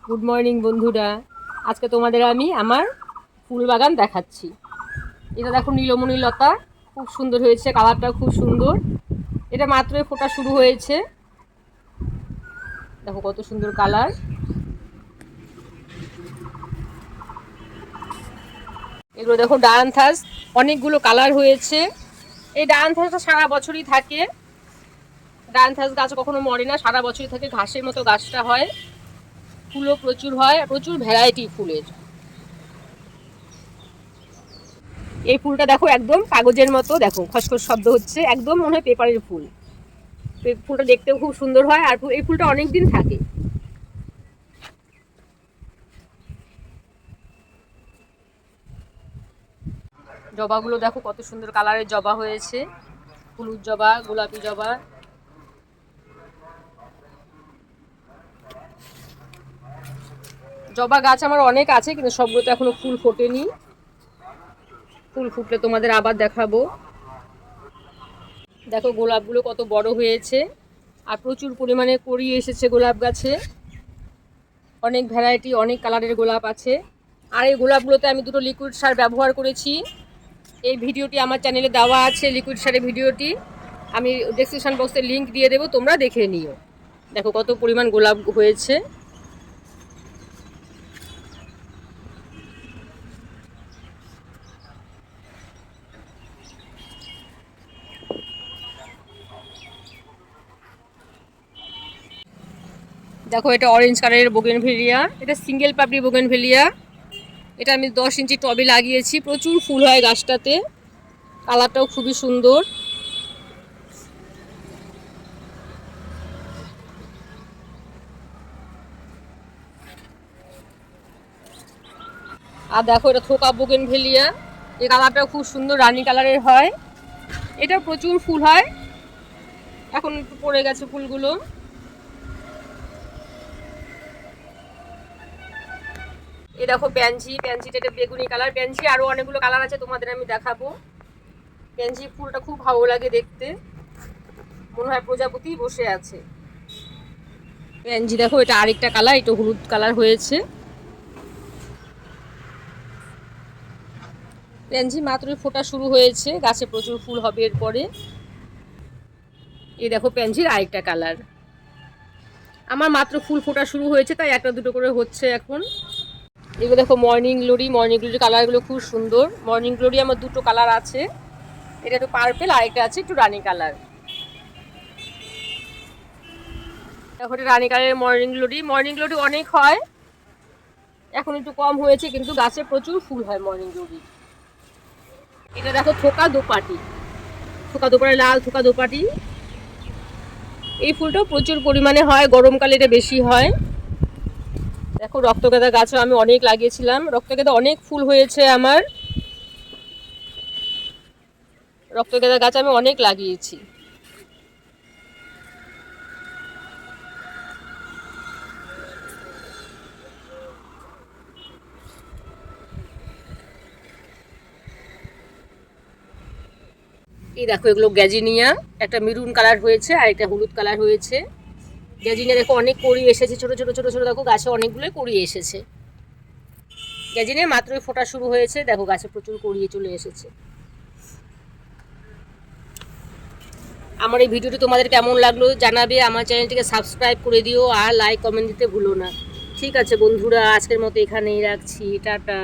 Good morning বন্ধুরা। আজকে তোমাদের আমি আমার ফুল বাগান দেখাচ্ছি। এটা দেখো নীলমণি লতা, খুব সুন্দর হয়েছে, কালারটা খুব সুন্দর। এটা মাত্রই ফোটা শুরু হয়েছে, দেখো কত সুন্দর কালার। এগুলো দেখো ডায়ান্থাস, অনেকগুলো কালার হয়েছে। এই ডায়ান্থাসটা সারা বছরই থাকে। ডায়ান্থাস গাছ কখনো মরে না, সারা বছরই থাকে, ঘাসের মতো গাছটা হয়, ফুলও প্রচুর হয়, প্রচুর ভ্যারাইটি ফুলের। এই ফুলটা দেখো একদম কাগজের মতো, দেখো খসখস শব্দ হচ্ছে, একদম মনে হয় পেপারের ফুল। ফুলটা দেখতেও খুব সুন্দর হয়, আর এই ফুলটা অনেক দিন থাকে। জবাগুলো দেখো কত সুন্দর কালারের জবা হয়েছে, হলুদ জবা, গোলাপি জবা। জবা গাছ আমার অনেক আছে, কিন্তু সবগুলোতে এখনো ফুল ফোটেনি। ফুল ফুটলে তোমাদের আবার দেখাবো। দেখো গোলাপগুলো কত বড় হয়েছে, আর প্রচুর পরিমাণে কড়ি এসেছে গোলাপ গাছে। অনেক ভ্যারাইটি, অনেক কালারের গোলাপ আছে। আর এই গোলাপগুলোতে আমি দুটো লিকুইড সার ব্যবহার করেছি। এই ভিডিওটি আমার চ্যানেলে দেওয়া আছে, লিকুইড সারের ভিডিওটি আমি ডেসক্রিপশন বক্সে লিংক দিয়ে দেবো, তোমরা দেখে নিও। দেখো কত পরিমাণ গোলাপ হয়েছে। দেখো এটা অরেঞ্জ কালারের বোগেনভেলিয়া, এটা সিঙ্গেল পাপড়ি বোগেনভেলিয়া। এটা আমি 10 ইঞ্চি টবে লাগিয়েছি, প্রচুর ফুল হয় গাছটাতে, কালারটাও খুবই সুন্দর। আর দেখো এটা থোকা বোগেনভেলিয়া, এই কালারটাও খুব সুন্দর, রানী কালারের হয়। এটা প্রচুর ফুল হয়, এখন একটু পড়ে গেছে ফুলগুলো। এই দেখো প্যানজি, প্যানজিটা এটা বেগুনি কালার। প্যানজি আরো অনেকগুলো কালার আছে, তোমাদের আমি দেখাবো। প্যানজি ফুলটা খুব ভালো লাগে দেখতে, মনে হয় প্রজাপতি বসে আছে। প্যানজি দেখো এটা আরেকটা কালার, এটা হলুদ কালার হয়েছে। প্যানজি মাত্রই ফোটা শুরু হয়েছে, গাছে প্রচুর ফুল হবে এরপরে। এই দেখো প্যানজির আরেকটা কালার। আমার মাত্র ফুল ফোটা শুরু হয়েছে, তাই একটা দুটো করে হচ্ছে এখন। এগুলো দেখো মর্নিং গ্লোরি, মর্নিং গ্লোরির কালারগুলো খুব সুন্দর। মর্নিং গ্লোরি আমার দুটো কালার আছে, এটা একটু পার্পেল, আর একটা আছে একটু রানী কালার। দেখো এটা রানী কালারের মর্নিং গ্লোরি। মর্নিং গ্লোরি অনেক হয়, এখন একটু কম হয়েছে, কিন্তু গাছে প্রচুর ফুল হয় মর্নিং গ্লোরি। এটা দেখো থোকা দোপাটি, থোকা দোপাটি, লাল থোকা দোপাটি। এই ফুলটাও প্রচুর পরিমাণে হয়, গরমকালে এটা বেশি হয়। দেখো রক্তগাঁদা গাছও আমি অনেক লাগিয়েছিলাম, রক্তগাঁদা অনেক ফুল হয়েছে আমার। রক্তগাঁদা গাছ আমি অনেক লাগিয়েছি। এই দেখো এগুলো গ্যাজিনিয়া, একটা মেরুন কালার হয়েছে আর একটা হলুদ কালার হয়েছে। গ্যাজিনিয়া দেখো অনেক কড়ি এসেছে, ছোট ছোট ছোট ছোট, দেখো গাছে অনেকগুলো কড়ি এসেছে। গ্যাজিনিয়া মাত্রই ফোটা শুরু হয়েছে, দেখো গাছে প্রচুর কড়িয়ে চলে এসেছে। আমার এই ভিডিওটি তোমাদের কেমন লাগলো জানাবে, আমার চ্যানেলটিকে সাবস্ক্রাইব করে দিও, আর লাইক কমেন্ট দিতে ভুলো না। ঠিক আছে বন্ধুরা, আজকের মতো এখানেই রাখছি, টাটা।